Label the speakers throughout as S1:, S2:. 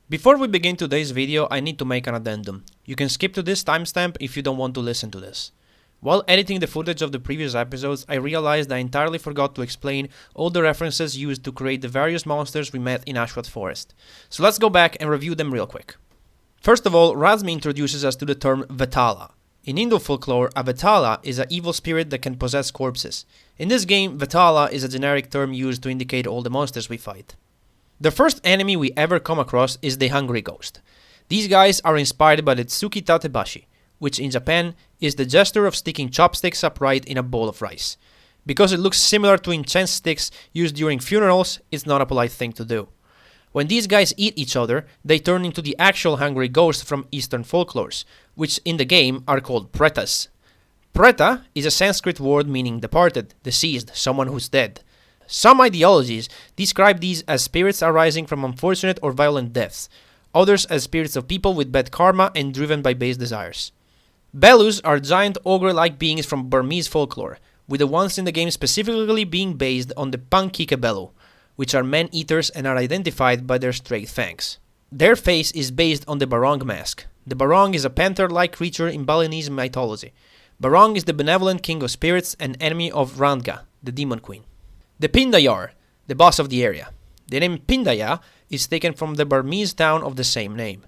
S1: Before we begin today's video, I need to make an addendum. You can skip to this timestamp if you don't want to listen to this. While editing the footage of the previous episodes, I realized I entirely forgot to explain all the references used to create the various monsters we met in Ashwath Forest. So let's go back and review them real quick. First of all, Razmi introduces us to the term Vetala. In Indo folklore, a Vetala is an evil spirit that can possess corpses. In this game, Vetala is a generic term used to indicate all the monsters we fight. The first enemy we ever come across is the Hungry Ghost. These guys are inspired by the Tsuki Tatebashi, which in Japan is the gesture of sticking chopsticks upright in a bowl of rice. Because it looks similar to incense sticks used during funerals, it's not a polite thing to do. When these guys eat each other, they turn into the actual hungry ghosts from Eastern folklores, which in the game are called pretas. Preta is a Sanskrit word meaning departed, deceased, someone who's dead. Some ideologies describe these as spirits arising from unfortunate or violent deaths, others as spirits of people with bad karma and driven by base desires. Belus are giant ogre-like beings from Burmese folklore, with the ones in the game specifically being based on the Pankike Belu, which are man-eaters and are identified by their straight fangs. Their face is based on the Barong mask. The Barong is a panther-like creature in Balinese mythology. Barong is the benevolent king of spirits and enemy of Ranga, the demon queen. The Pindayar, the boss of the area. The name Pindaya is taken from the Burmese town of the same name.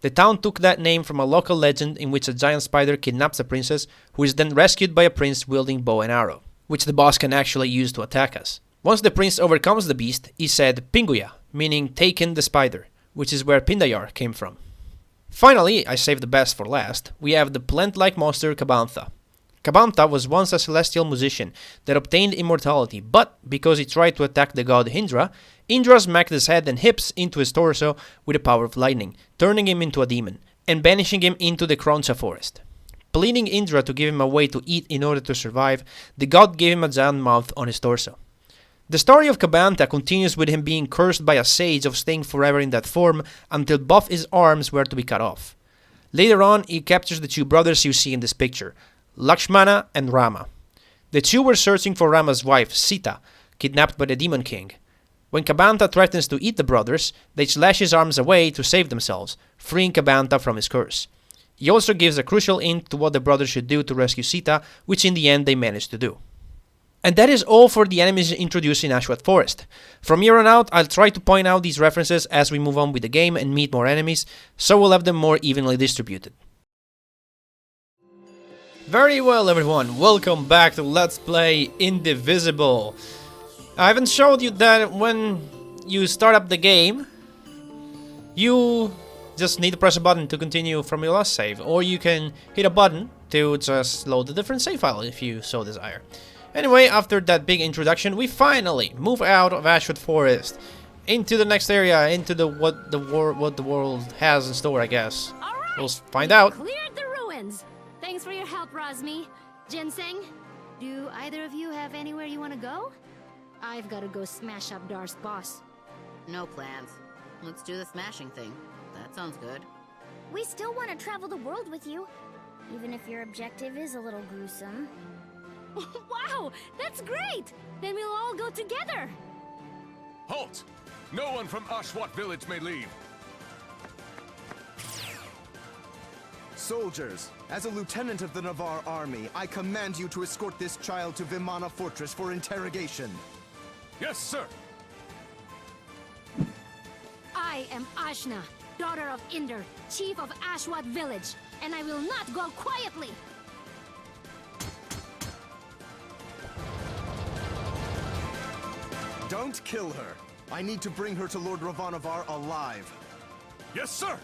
S1: The town took that name from a local legend in which a giant spider kidnaps a princess who is then rescued by a prince wielding bow and arrow, which the boss can actually use to attack us. Once the prince overcomes the beast, he said Pinguya, meaning taken the spider, which is where Pindayar came from. Finally, I saved the best for last, we have the plant-like monster Kabantha. Kabantha was once a celestial musician that obtained immortality, but because he tried to attack the god Indra, Indra smacked his head and hips into his torso with the power of lightning, turning him into a demon, and banishing him into the Kroncha forest. Pleading Indra to give him a way to eat in order to survive, the god gave him a giant mouth on his torso. The story of Kabantha continues with him being cursed by a sage of staying forever in that form until both his arms were to be cut off. Later on, he captures the two brothers you see in this picture, Lakshmana and Rama. The two were searching for Rama's wife, Sita, kidnapped by the Demon King. When Kabantha threatens to eat the brothers, they slash his arms away to save themselves, freeing Kabantha from his curse. He also gives a crucial hint to what the brothers should do to rescue Sita, which in the end they manage to do. And that is all for the enemies introduced in Ashwath Forest. From here on out, I'll try to point out these references as we move on with the game and meet more enemies, so we'll have them more evenly distributed. Very well everyone, welcome back to Let's Play Indivisible. I haven't showed you that when you start up the game, you just need to press a button to continue from your last save, or you can hit a button to just load a different save file if you so desire. Anyway, after that big introduction, we finally move out of Ashwath Forest into the next area, into the what the world has in store, I guess.
S2: All right,
S1: we'll find out.
S2: Cleared the ruins. Thanks for your help, Razmi. Ginseng, do either of you have anywhere you want to go? I've got to go smash up Dar's boss.
S3: No plans. Let's do the smashing thing. That sounds good.
S4: We still want to travel the world with you, even if your objective is a little gruesome.
S2: Wow, that's great! Then we'll all go together.
S5: Halt! No one from Ashwath village may leave.
S6: Soldiers, as a lieutenant of the Navarre army, I command you to escort this child to Vimana fortress for interrogation.
S5: Yes, sir.
S2: I am Ashna, daughter of Inder, chief of Ashwath village, and I will not go quietly.
S6: Don't kill her. I need to bring her to Lord Ravannavar alive.
S5: Yes, sir.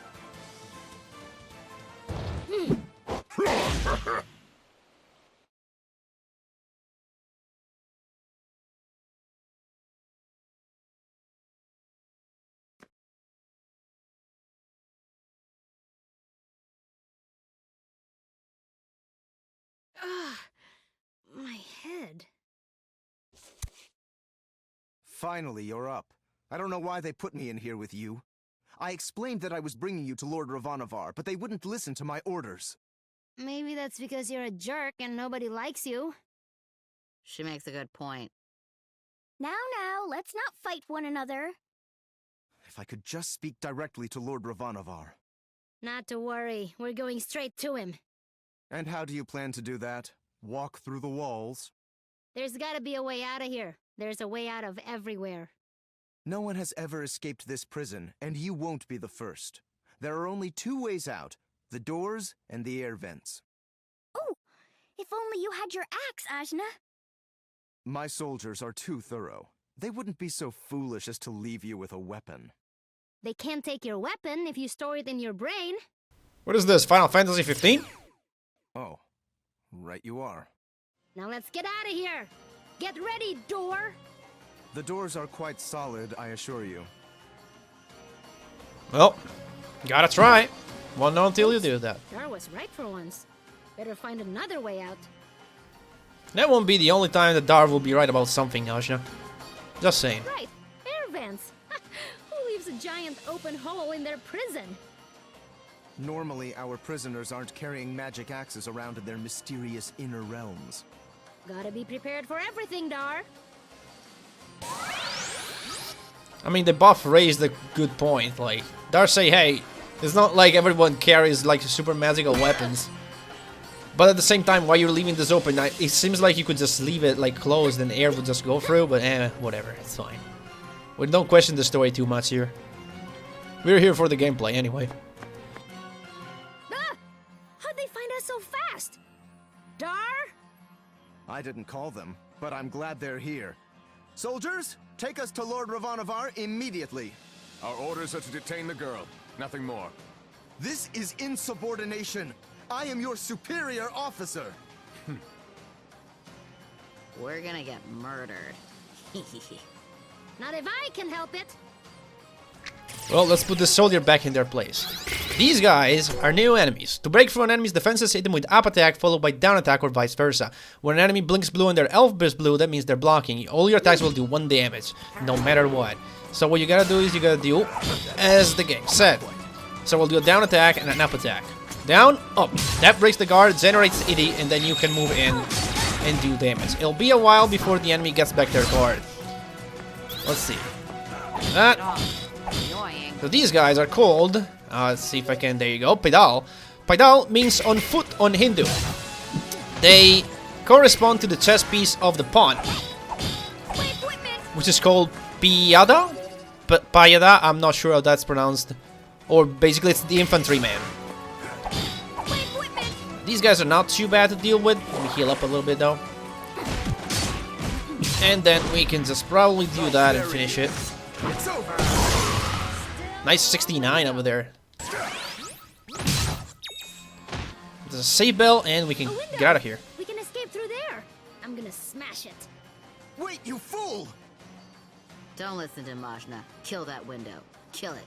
S2: My head.
S6: Finally, you're up. I don't know why they put me in here with you. I explained that I was bringing you to Lord Ravannavar, but they wouldn't listen to my orders.
S2: Maybe that's because you're a jerk and nobody likes you.
S3: She makes a good point.
S4: Now, let's not fight one another.
S6: If I could just speak directly to Lord Ravannavar.
S2: Not to worry, we're going straight to him.
S6: And how do you plan to do that? Walk through the walls?
S2: There's gotta be a way out of here. There's a way out of everywhere.
S6: No one has ever escaped this prison, and you won't be the first. There are only two ways out, the doors and the air vents.
S4: Oh, if only you had your axe, Ajna.
S6: My soldiers are too thorough. They wouldn't be so foolish as to leave you with a weapon.
S2: They can't take your weapon if you store it in your brain.
S1: What is this, Final Fantasy 15?
S6: Oh, right you are.
S2: Now let's get out of here. Get ready, door.
S6: The doors are quite solid, I assure you.
S1: Well, gotta try. Won't know until you do that.
S2: Dar was right for once. Better find another way out.
S1: That won't be the only time that Dar will be right about something, Ajna. Just saying.
S2: Right, air vents. Who leaves a giant open hole in their prison?
S6: Normally, our prisoners aren't carrying magic axes around in their mysterious inner realms.
S2: Gotta be prepared for everything, Dar.
S1: I mean, the buff raised a good point. Like, Dar say, hey, it's not like everyone carries like super magical weapons. But at the same time, while you're leaving this open, it seems like you could just leave it like closed and air would just go through, but whatever, it's fine. We don't question the story too much here. We're here for the gameplay anyway.
S2: Ah! How'd they find us so fast? Dar?
S6: I didn't call them, but I'm glad they're here. Soldiers, take us to Lord Ravannavar immediately.
S5: Our orders are to detain the girl, nothing more.
S6: This is insubordination. I am your superior officer.
S3: We're gonna get murdered.
S2: Not if I can help it.
S1: Well, let's put the soldier back in their place. These guys are new enemies. To break through an enemy's defenses, hit them with up attack followed by down attack or vice versa. When an enemy blinks blue and their elf bursts blue, that means they're blocking. All your attacks will do 1 damage, no matter what. So what you gotta do is you gotta do as the game said. So we'll do a down attack and an up attack. Down, up. That breaks the guard, generates ED, and then you can move in and do damage. It'll be a while before the enemy gets back their guard. Let's see. That.
S3: Annoying.
S1: So these guys are called, let's see if I can, there you go, Paidal. Paidal means on foot on Hindu. They correspond to the chess piece of the pawn, which is called Piyada. But Payada, I'm not sure how that's pronounced. Or basically it's the infantryman. These guys are not too bad to deal with. Let me heal up a little bit though. And then we can just probably do that and finish it. Nice 69 over there. There's a save bell and we can get out of here.
S2: We can escape through there. I'm gonna smash it.
S6: Wait, you fool!
S3: Don't listen to Majna. Kill that window. Kill it.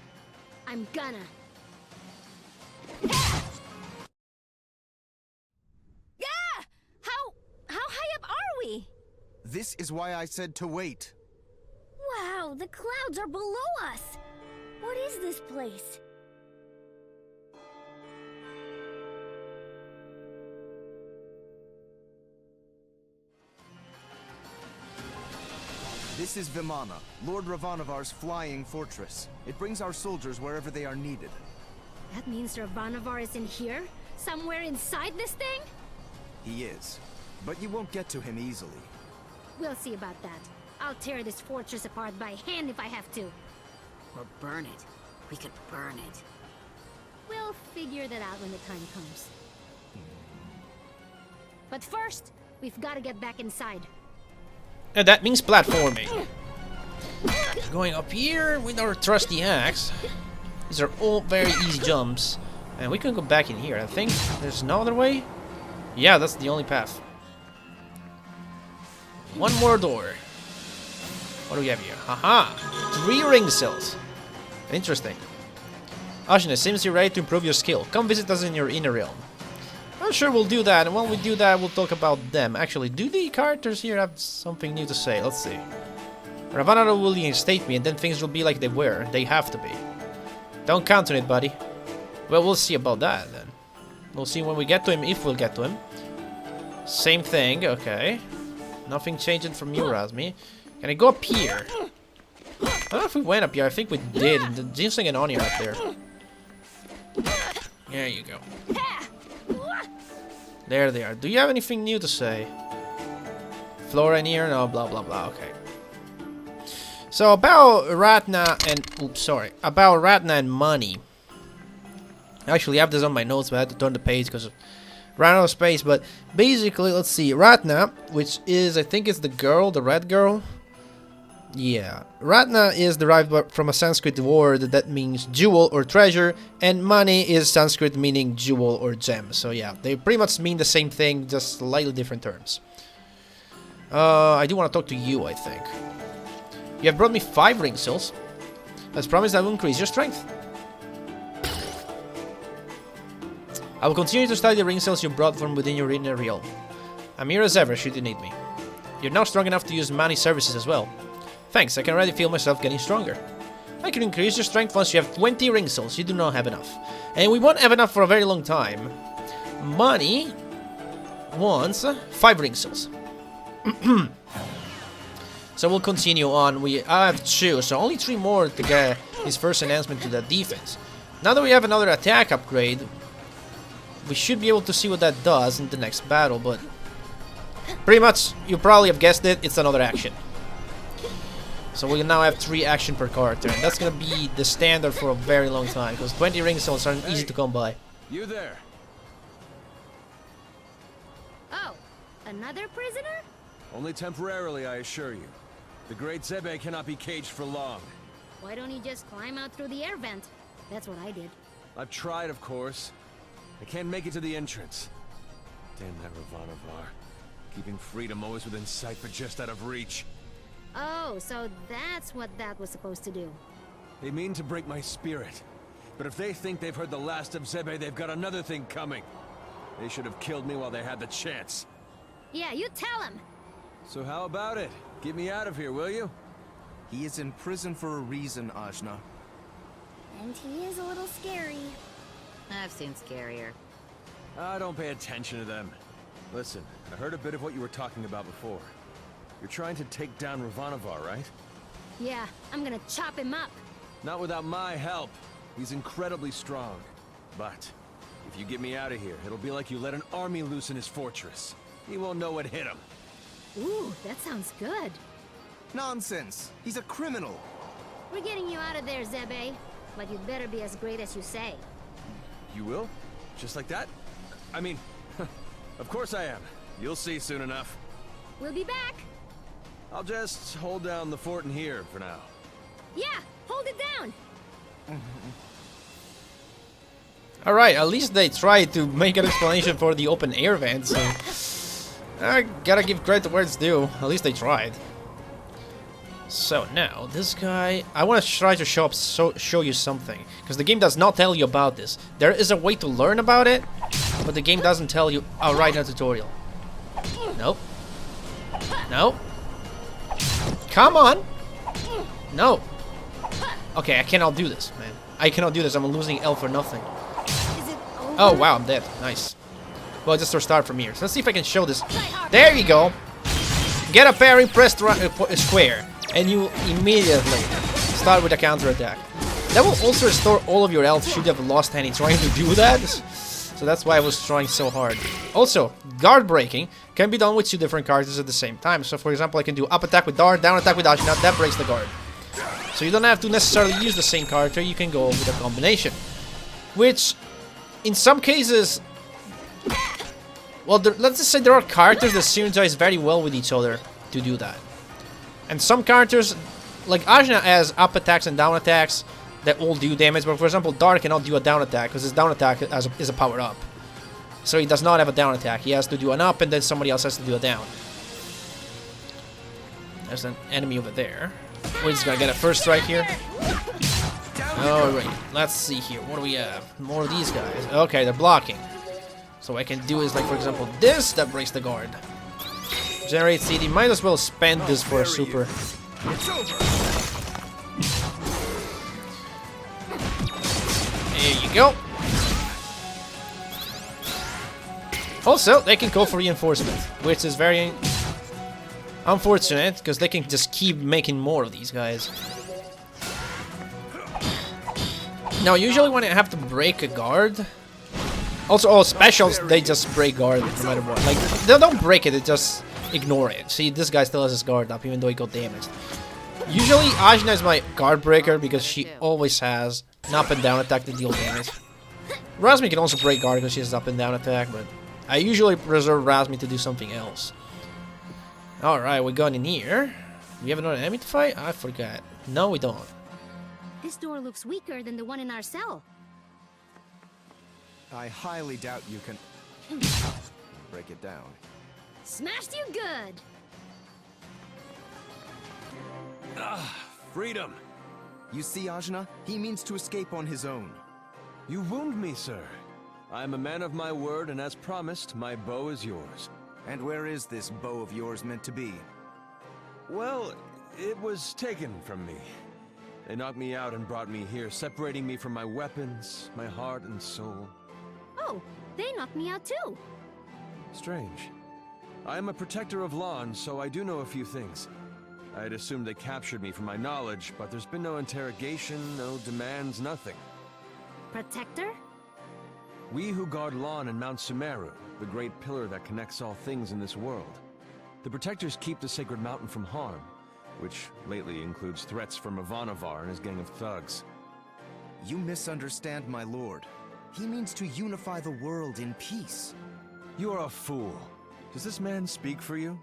S2: I'm gonna. Ah! How high up are we?
S6: This is why I said to wait.
S4: Wow, the clouds are below us. What is this place?
S6: This is Vimana, Lord Ravannavar's flying fortress. It brings our soldiers wherever they are needed.
S2: That means Ravannavar is in here? Somewhere inside this thing?
S6: He is. But you won't get to him easily.
S2: We'll see about that. I'll tear this fortress apart by hand if I have to.
S3: Or burn it. We could burn it.
S2: We'll figure that out when the time comes. But first, we've got to get back inside.
S1: And that means platforming. Going up here with our trusty axe. These are all very easy jumps. And we can go back in here. I think there's no other way. Yeah, that's the only path. One more door. What do we have here? Haha! 3 ring cells. Interesting. Ajna, seems you're ready to improve your skill. Come visit us in your inner realm. I'm sure we'll do that, and when we do that, we'll talk about them. Actually, do the characters here have something new to say? Let's see. Ravannavar will reinstate me, and then things will be like they were. They have to be. Don't count on it, buddy. Well, we'll see about that, then. We'll see when we get to him, if we'll get to him. Same thing, okay. Nothing changing from you, Razmi. Can I go up here? I don't know if we went up here. I think we did. The Ginseng and Oni are up there. There you go. There they are. Do you have anything new to say? Flora in here? No, blah, blah, blah. Okay. So, about Ratna and... Oops, sorry. About Ratna and money. Actually, I have this on my notes, but I had to turn the page because ran out of space. But basically, let's see. Ratna, which is, I think it's the girl, the red girl. Yeah. Ratna is derived from a Sanskrit word that means jewel or treasure. And money is Sanskrit meaning jewel or gem. So yeah, they pretty much mean the same thing, just slightly different terms. I do want to talk to you, I think. You have brought me 5 ring cells. As promised, I will increase your strength. I will continue to study the ring cells you brought from within your inner realm. I'm here as ever, should you need me. You're now strong enough to use money services as well. Thanks, I can already feel myself getting stronger. I can increase your strength once you have 20 ring cells. You do not have enough. And we won't have enough for a very long time. Money wants 5 ring cells. So we'll continue on. I have 2, so only 3 more to get his first enhancement to that defense. Now that we have another attack upgrade, we should be able to see what that does in the next battle, but pretty much, you probably have guessed it, it's another action. So we now have 3 action per character, and that's gonna be the standard for a very long time, because 20 ring cells aren't easy to come by.
S5: You there?
S2: Oh, another prisoner?
S5: Only temporarily, I assure you. The great Zebe cannot be caged for long.
S2: Why don't you just climb out through the air vent? That's what I did.
S5: I've tried, of course. I can't make it to the entrance. Damn that Ravannavar. Keeping freedom always within sight, but just out of reach.
S2: Oh, so that's what that was supposed to do.
S5: They mean to break my spirit. But if they think they've heard the last of Zebe, they've got another thing coming. They should have killed me while they had the chance.
S2: Yeah, you tell him!
S5: So how about it? Get me out of here, will you?
S6: He is in prison for a reason, Ajna.
S4: And he is a little scary.
S3: I've seen scarier.
S5: Ah, don't pay attention to them. Listen, I heard a bit of what you were talking about before. You're trying to take down Ravannavar, right?
S2: Yeah, I'm gonna chop him up.
S5: Not without my help. He's incredibly strong. But if you get me out of here, it'll be like you let an army loose in his fortress. He won't know what hit him.
S2: Ooh, that sounds good.
S6: Nonsense! He's a criminal!
S2: We're getting you out of there, Zebe. But you'd better be as great as you say.
S5: You will? Just like that? I mean, of course I am. You'll see soon enough.
S2: We'll be back!
S5: I'll just hold down the fort in here for now.
S2: Yeah, hold it down!
S1: Alright, at least they tried to make an explanation for the open air vent, so I gotta give credit where it's due. At least they tried. So now, this guy... I want to try to show you something, because the game does not tell you about this. There is a way to learn about it, but the game doesn't tell you outright in a tutorial. Nope. No. Come on! No. Okay, I cannot do this, man. I cannot do this. I'm losing L for nothing.
S2: Is it over?
S1: Oh, wow, I'm dead. Nice. Well, just restart from here. So let's see if I can show this. There you go. Get a parry, press square, and you immediately start with a counter attack. That will also restore all of your health should you have lost any trying to do that. So that's why I was trying so hard. Also, guard breaking can be done with 2 different characters at the same time. So for example, I can do up attack with Dart, down attack with Ajna, that breaks the guard. So you don't have to necessarily use the same character, you can go with a combination. Which, in some cases... Well, let's just say there are characters that synergize very well with each other to do that. And some characters, like Ajna has up attacks and down attacks that all do damage, but for example, Dart cannot do a down attack because his down attack is a power up. So he does not have a down attack, he has to do an up and then somebody else has to do a down. There's an enemy over there. We're just gonna get a first strike here. Alright, let's see here, what do we have? More of these guys. Okay, they're blocking. So what I can do is, like, for example, this, that breaks the guard. Generate CD, might as well spend this for a super.
S6: It's over.
S1: There you go. Also, they can go for reinforcement, which is very unfortunate, because they can just keep making more of these guys. Now, usually when I have to break a guard... Also, all specials, they just break guard no matter what. Like, they don't break it, they just ignore it. See, this guy still has his guard up, even though he got damaged. Usually, Ajna is my guard breaker because she always has an up and down attack to deal damage. Razmi can also break guard because she has up and down attack, but I usually reserve Razmi to do something else. Alright, we got in here. We have another enemy to fight? I forgot. No, we don't.
S2: This door looks weaker than the one in our cell.
S6: I highly doubt you can break it down.
S2: Smashed you good!
S5: Freedom!
S6: You see, Ajna? He means to escape on his own.
S5: You wound me, sir. I am a man of my word, and as promised, my bow is yours.
S6: And where is this bow of yours meant to be?
S5: Well, it was taken from me. They knocked me out and brought me here, separating me from my weapons, my heart and soul.
S2: Oh, they knocked me out too.
S5: Strange. I am a protector of Lon, so I do know a few things. I had assumed they captured me for my knowledge, but there's been no interrogation, no demands, nothing.
S2: Protector?
S5: We who guard Lon and Mount Sumeru, the great pillar that connects all things in this world. The protectors keep the sacred mountain from harm, which lately includes threats from Ravannavar and his gang of thugs.
S6: You misunderstand, my lord. He means to unify the world in peace.
S5: You're a fool. Does this man speak for you?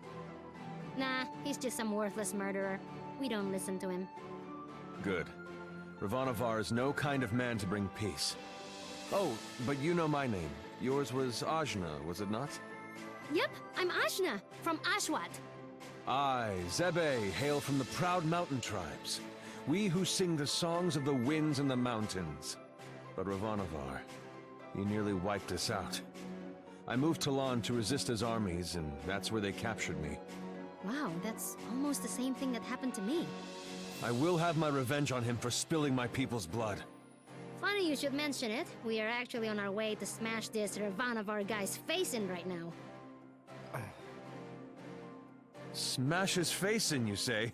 S2: Nah, he's just some worthless murderer. We don't listen to him.
S5: Good. Ravannavar is no kind of man to bring peace. Oh, but you know my name. Yours was Ajna, was it not?
S2: Yep, I'm Ajna, from Ashwat.
S5: I, Zebe, hail from the proud mountain tribes. We who sing the songs of the winds and the mountains. But Ravannavar, he nearly wiped us out. I moved to Lon to resist his armies, and that's where they captured me.
S2: Wow, that's almost the same thing that happened to me.
S5: I will have my revenge on him for spilling my people's blood.
S2: Funny you should mention it. We are actually on our way to smash this Ravannavar guy's face in right now.
S5: Smash his face in, you say?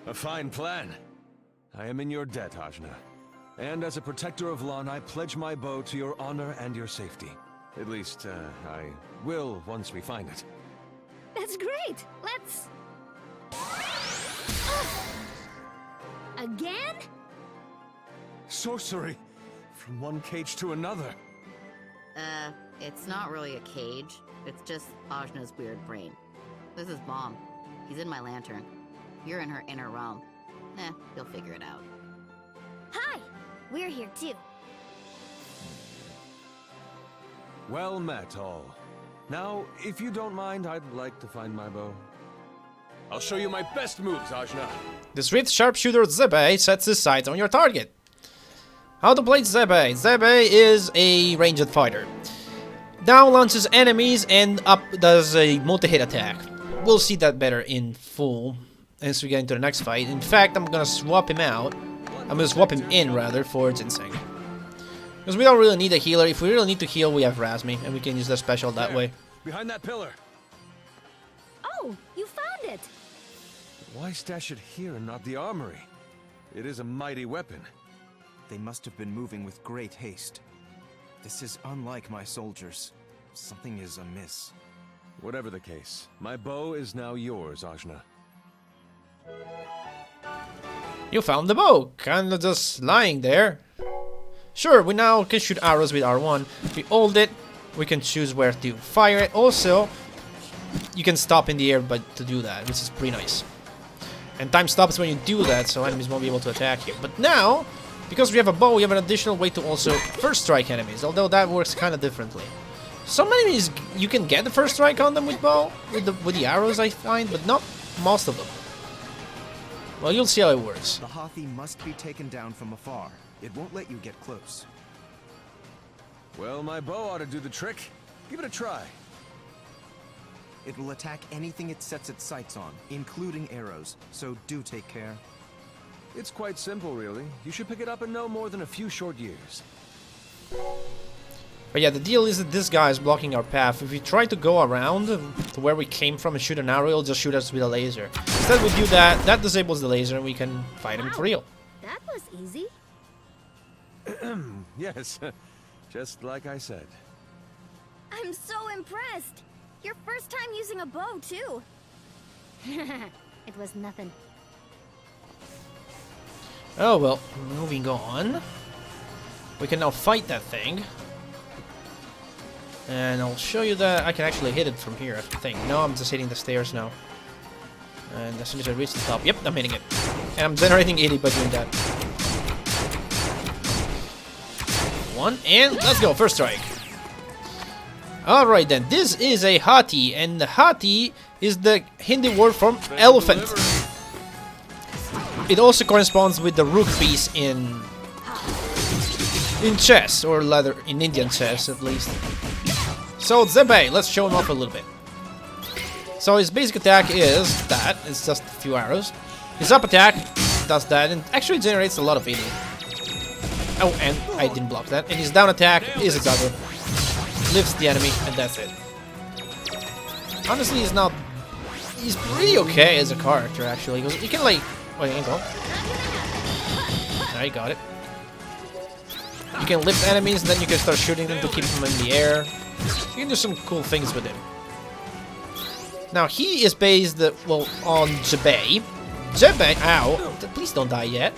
S5: A fine plan. I am in your debt, Ajna. And as a protector of Lon, I pledge my bow to your honor and your safety. At least, I will once we find it.
S2: That's great! Let's... Again?
S5: Sorcery! From one cage to another.
S3: It's not really a cage. It's just Ajna's weird brain. This is Mom. He's in my lantern. You're in her inner realm. You'll figure it out.
S4: Hi! We're here too.
S5: Well met, all. Now, if you don't mind, I'd like to find my bow. I'll show you my best moves, Ajna.
S1: The swift sharpshooter Zebe sets his sights on your target. How to play Zebe? Zebe is a ranged fighter. Down launches enemies and up does a multi-hit attack. We'll see that better in full as we get into the next fight. In fact, I'm gonna swap him out. I'm gonna swap him in, rather, for Ginseng. Because we don't really need a healer. If we really need to heal, we have Razmi, and we can use the special that way.
S5: Behind that pillar.
S2: Oh, you found it!
S5: Why stash it here and not the armory? It is a mighty weapon.
S6: They must have been moving with great haste. This is unlike my soldiers. Something is amiss.
S5: Whatever the case, my bow is now yours, Ajna.
S1: You found the bow, kinda just lying there. Sure, we now can shoot arrows with R1. If we hold it, we can choose where to fire it. Also, you can stop in the air but to do that, which is pretty nice. And time stops when you do that, so enemies won't be able to attack you. But now, because we have a bow, we have an additional way to also first strike enemies, although that works kind of differently. Some enemies, you can get the first strike on them with bow, with the arrows, I find, but not most of them. Well, you'll see how it works.
S6: The Hathi must be taken down from afar. It won't let you get close.
S5: Well, my bow ought to do the trick. Give it a try.
S6: It will attack anything it sets its sights on, including arrows, so do take care.
S5: It's quite simple, really. You should pick it up in no more than a few short years.
S1: But yeah, the deal is that this guy is blocking our path. If we try to go around to where we came from and shoot an arrow, he'll just shoot us with a laser. Instead we do that, that disables the laser and we can fight him for real.
S2: That was easy.
S5: Yes, just like I said.
S4: I'm so impressed. Your first time using a bow, too.
S2: It was nothing.
S1: Oh well, moving on. We can now fight that thing. And I'll show you that I can actually hit it from here, I think. No, I'm just hitting the stairs now. And as soon as I reach the top, yep, I'm hitting it. And I'm generating 80 by doing that. One, and let's go, first strike. Alright then, this is a hati, and the hati is the Hindi word from elephant. It also corresponds with the rook piece in chess, or rather in Indian chess at least. So Zebe, let's show him off a little bit. So his basic attack is that, it's just a few arrows. His up attack does that and actually generates a lot of healing. Oh, and I didn't block that. And his down attack is a dagger. Lifts the enemy, and that's it. Honestly, he's pretty okay as a character, actually. He can, like... Wait, hang on. There, you got it. You can lift enemies, and then you can start shooting them to keep them in the air. You can do some cool things with him. Now, he is based, well, on Jebei. Jebei... Ow. Please don't die yet.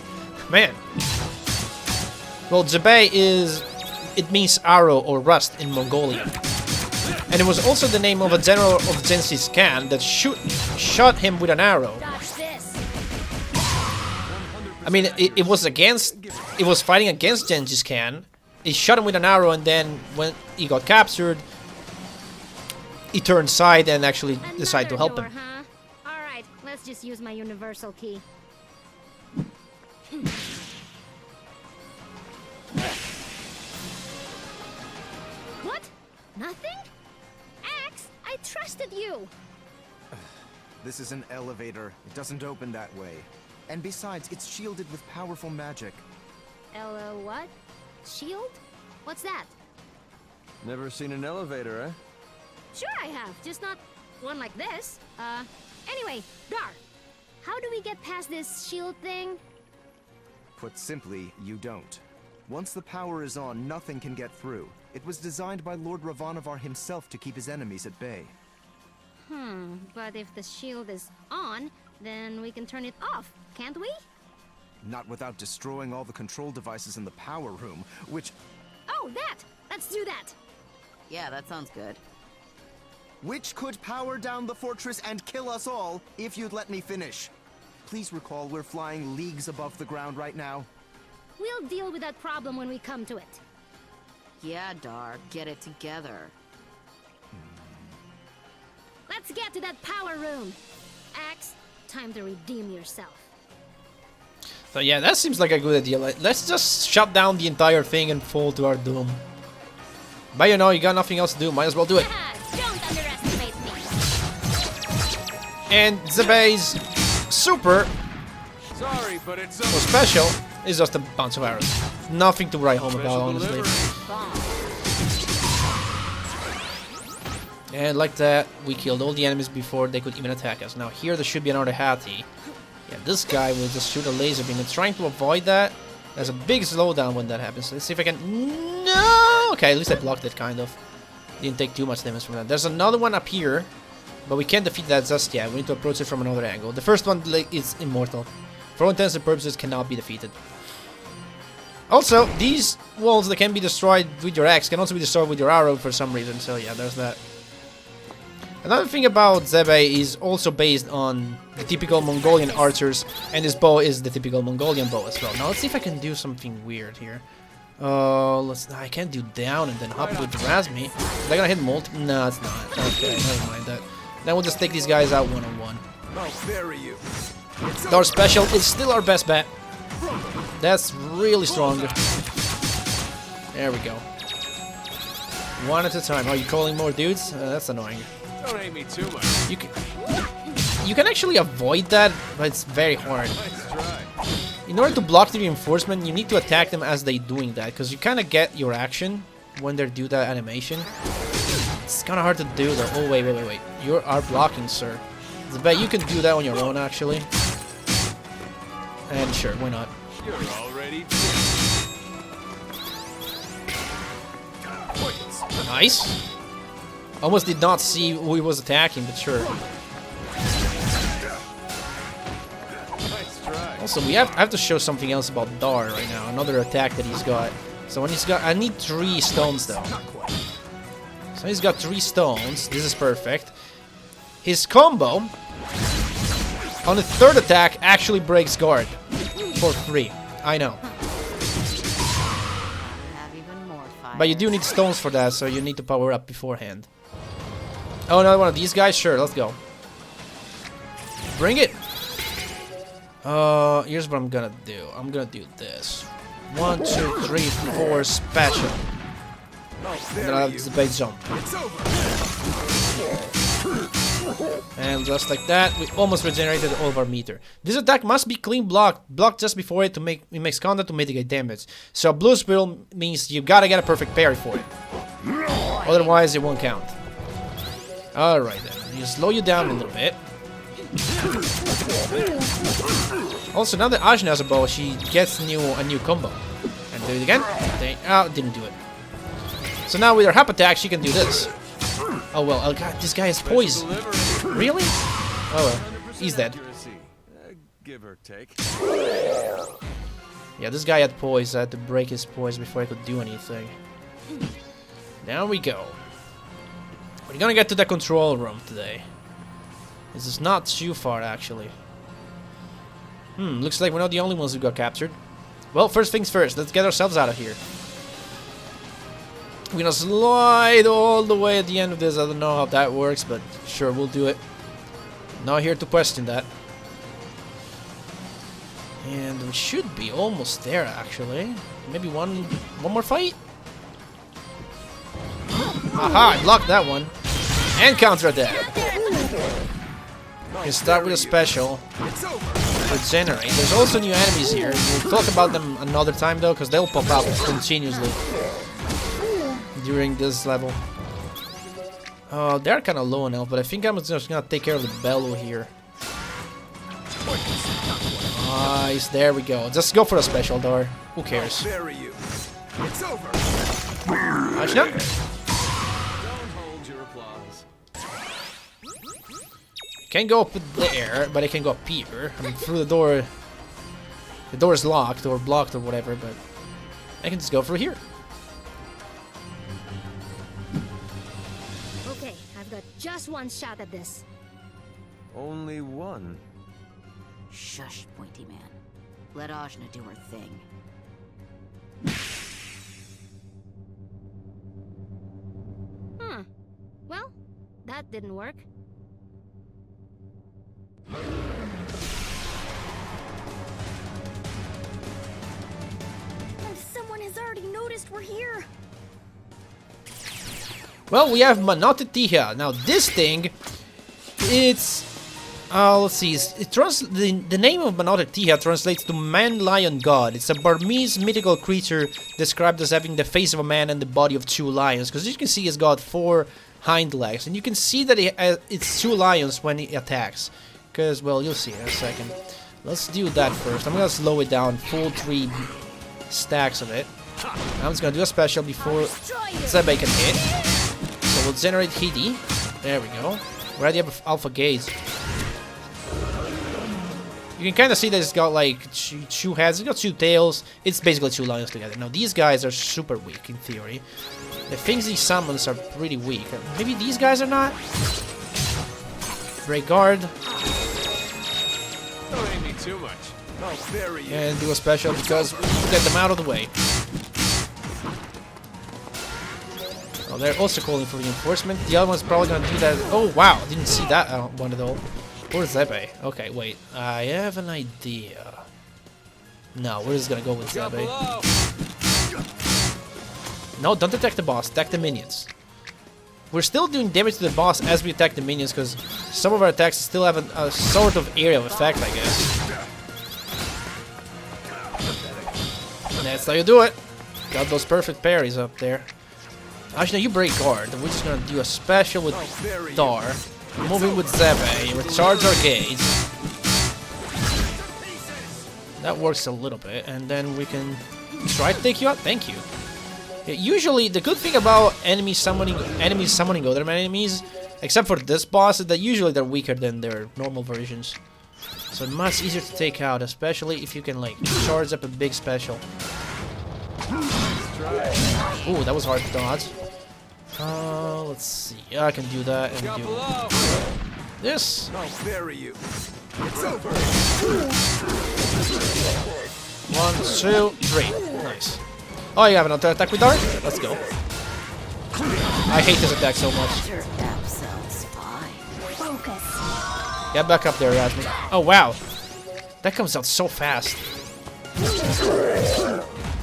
S1: Man. Well, Jebei is... It means arrow or rust in Mongolian. And it was also the name of a general of Genghis Khan that shot him with an arrow. I mean, it was fighting against Genghis Khan. He shot him with an arrow, and then when he got captured, he turned side and actually decided to help him.
S2: Huh? All right, let's just use my universal key. What? Nothing? Axe, I trusted you.
S6: This is an elevator. It doesn't open that way. And besides, it's shielded with powerful magic.
S2: What? Shield? What's that?
S5: Never seen an elevator, eh?
S2: Sure I have, just not one like this. Anyway, Dar, how do we get past this shield thing?
S6: Put simply, you don't. Once the power is on, nothing can get through. It was designed by Lord Ravannavar himself to keep his enemies at bay.
S2: But if the shield is on, then we can turn it off, can't we?
S6: Not without destroying all the control devices in the power room, which...
S2: Oh, that! Let's do that!
S3: Yeah, that sounds good.
S6: Which could power down the fortress and kill us all, if you'd let me finish. Please recall we're flying leagues above the ground right now.
S2: We'll deal with that problem when we come to it.
S3: Yeah, Dar, get it together.
S2: Let's get to that power room! Axe, time to redeem yourself.
S1: So yeah, that seems like a good idea. Let's just shut down the entire thing and fall to our doom. But you know, you got nothing else to do, might as well do it.
S2: Don't underestimate me!
S1: And Zebei's super,
S5: Sorry, but it's
S1: or special, is just a bunch of arrows. Nothing to write home about, honestly. And like that, we killed all the enemies before they could even attack us. Now here there should be another Hati. Yeah, this guy will just shoot a laser beam. It's trying to avoid that. There's a big slowdown when that happens. Let's see if I can... No! Okay, at least I blocked it, kind of. Didn't take too much damage from that. There's another one up here, but we can't defeat that just yet. We need to approach it from another angle. The first one is immortal. For all intents and purposes, cannot be defeated. Also, these walls that can be destroyed with your axe can also be destroyed with your arrow for some reason. So yeah, there's that. Another thing about Zebei is also based on the typical Mongolian archers, and his bow is the typical Mongolian bow as well. Now let's see if I can do something weird here. I can't do down and then hop with Razmi. Is that gonna hit multiple? No, it's not. Okay, never mind that. Then we'll just take these guys out one-on-one.
S6: I'll bury you.
S1: Our special is still our best bet. That's really strong. There we go. One at a time. Are you calling more dudes? That's annoying.
S5: Don't hate me too much.
S1: You can actually avoid that, but it's very hard.
S5: Nice try.
S1: In order to block the reinforcement, you need to attack them as they're doing that, because you kind of get your action when they do that animation. It's kind of hard to do though. Oh wait. You are blocking, sir. But you can do that on your own actually. And sure, why not?
S5: You're already
S1: Nice. Almost did not see who he was attacking, but sure.
S5: Nice try.
S1: Also, I have to show something else about Dar right now. Another attack that he's got. So when he's got, I need 3 stones though. So he's got 3 stones. This is perfect. His combo on the 3rd attack actually breaks guard for free. I know.
S3: Have even more fire.
S1: But you do need stones for that, so you need to power up beforehand. Oh, another one of these guys? Sure, let's go. Bring it! Here's what I'm gonna do. I'm gonna do this. 1, 2, 3, 4, special. And then I'll have the base jump. And just like that, we almost regenerated all of our meter. This attack must be clean blocked just before it makes contact to mitigate damage. So blue spiral means you gotta get a perfect parry for it. Otherwise it won't count. Alright then, you slow you down a little bit. Also, now that Ajna has a bow, she gets a new combo. And do it again. Oh, didn't do it. So now with her hap attack, she can do this. Oh well, oh god, this guy has poise. Really? Oh well, he's dead.
S5: Give or take.
S1: Yeah, this guy had poise. I had to break his poise before I could do anything. There we go. We're gonna get to the control room today. This is not too far, actually. Looks like we're not the only ones who got captured. Well, first things first, let's get ourselves out of here. We're gonna slide all the way at the end of this. I don't know how that works, but sure, we'll do it. Not here to question that. And we should be almost there, actually. Maybe one more fight? Aha, I blocked that one. And counter attack. You can start with a special. Regenerate. There's also new enemies here. We'll talk about them another time though, because they'll pop up continuously during this level. Oh, they're kind of low on health, but I think I'm just gonna take care of the Bellow here. Nice, there we go. Just go for a special door. Who cares?
S6: It's over.
S1: Ashna?
S5: Don't hold your applause.
S1: Can't go up there, but I can go up here. I mean, through the door. The door is locked or blocked or whatever, but I can just go through here.
S2: Okay, I've got just one shot at this.
S5: Only one.
S3: Shush, pointy man. Let Ajna do her thing.
S2: Well, that didn't work.
S4: And someone has already noticed we're here.
S1: Well, we have Manotetiha. Now this thing, it's let's see. The name of Manotetiha translates to man-lion god. It's a Burmese mythical creature described as having the face of a man and the body of 2 lions. Because as you can see, it's got 4 hind legs, and you can see that it's 2 lions when it attacks. Because, well, you'll see in a second. Let's do that first. I'm gonna slow it down, full 3 stacks of it. I'm just gonna do a special before Zebe can hit. So we'll generate Hidi. There we go. We already have Alpha Gaze. You can kind of see that it's got like 2 heads, it's got 2 tails. It's basically 2 lions together. Now these guys are super weak in theory. The things he summons are pretty weak. Maybe these guys are not? Break guard.
S5: Don't hate me too much. Oh, there he is.
S1: And do a special because we need to get them out of the way. Oh, they're also calling for reinforcement. The other one's probably gonna do that. Oh wow, didn't see that one at all. Where's Zebe? Okay, wait. I have an idea. No, we're just gonna go with Zebe. No, don't attack the boss. Attack the minions. We're still doing damage to the boss as we attack the minions because some of our attacks still have a sort of area of effect, I guess. That's how you do it. Got those perfect parries up there. Actually, you break guard. We're just gonna do a special with Dar. Moving with Zebe. Recharge our gauge. That works a little bit. And then we can try to take you out. Thank you. Yeah, usually, the good thing about enemies summoning other enemies, except for this boss, is that usually they're weaker than their normal versions. So much easier to take out, especially if you can like charge up a big special. Ooh, that was hard to dodge. Let's see. Yeah, I can do that and do this.
S6: I'll bury you. It's over.
S1: 1, 2, 3. Nice. Oh, you have an auto attack with Dart? Let's go. I hate this attack so much.
S3: Your app sounds fine.
S4: Focus.
S1: Get back up there, Yasmin. Oh, wow. That comes out so fast.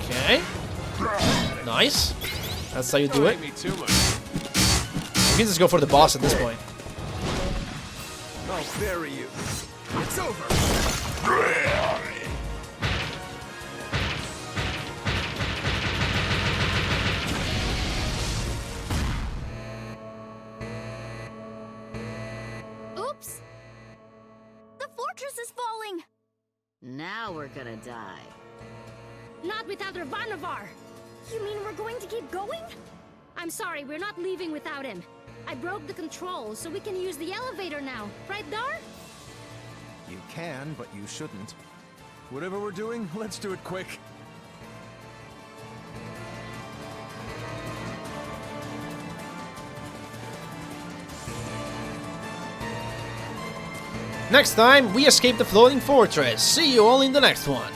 S1: Okay. Nice. That's how you do it. You can just go for the boss at this point.
S6: I'll bury you. It's over.
S4: Oops! The fortress is falling!
S3: Now we're gonna die.
S2: Not without Ravannavar!
S4: You mean we're going to keep going?
S2: I'm sorry, we're not leaving without him. I broke the controls, so we can use the elevator now. Right, Dar?
S6: You can, but you shouldn't.
S5: Whatever we're doing, let's do it quick.
S1: Next time, we escape the floating fortress. See you all in the next one.